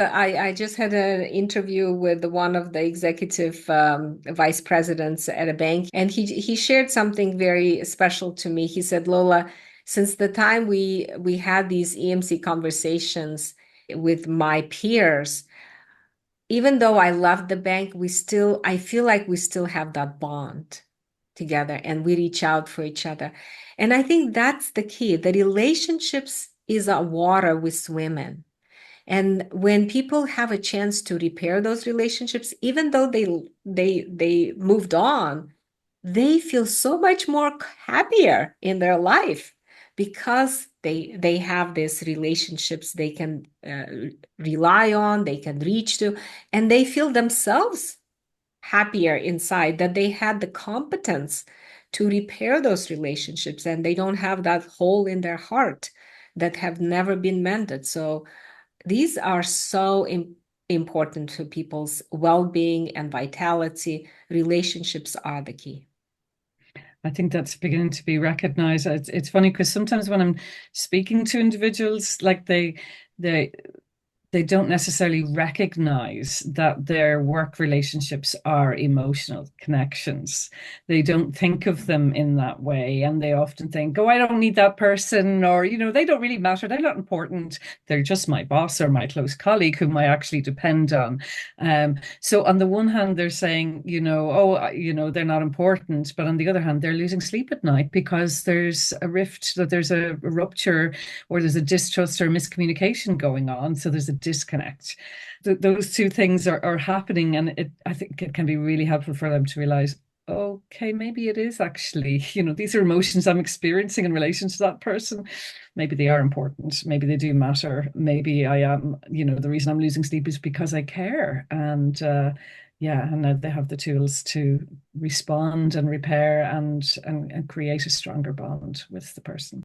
I just had an interview with one of the executive vice presidents at a bank, and he shared something very special to me. He said, Lola, since the time we had these EMC conversations with my peers, even though I left the bank, I feel like we still have that bond together and we reach out for each other. And I think that's the key. The relationships is a water we swim in. And when people have a chance to repair those relationships, even though they moved on, they feel so much more happier in their life because they have these relationships they can rely on, they can reach to, and they feel themselves happier inside that they had the competence to repair those relationships and they don't have that hole in their heart that have never been mended. So these are so important to people's well-being and vitality. Relationships are the key. I think that's beginning to be recognized. It's funny because sometimes when I'm speaking to individuals, like they they don't necessarily recognize that their work relationships are emotional connections. They don't think of them in that way. And they often think, oh, I don't need that person, or, they don't really matter. They're not important. They're just my boss or my close colleague whom I actually depend on. So on the one hand, they're saying, they're not important. But on the other hand, they're losing sleep at night because there's a rift, that there's a rupture, or there's a distrust or miscommunication going on. So there's a disconnect. Those two things are happening, and I think it can be really helpful for them to realize, okay, maybe it is actually, these are emotions I'm experiencing in relation to that person. Maybe they are important. Maybe they do matter. Maybe I am, the reason I'm losing sleep is because I care. And yeah, and now they have the tools to respond and repair and create a stronger bond with the person.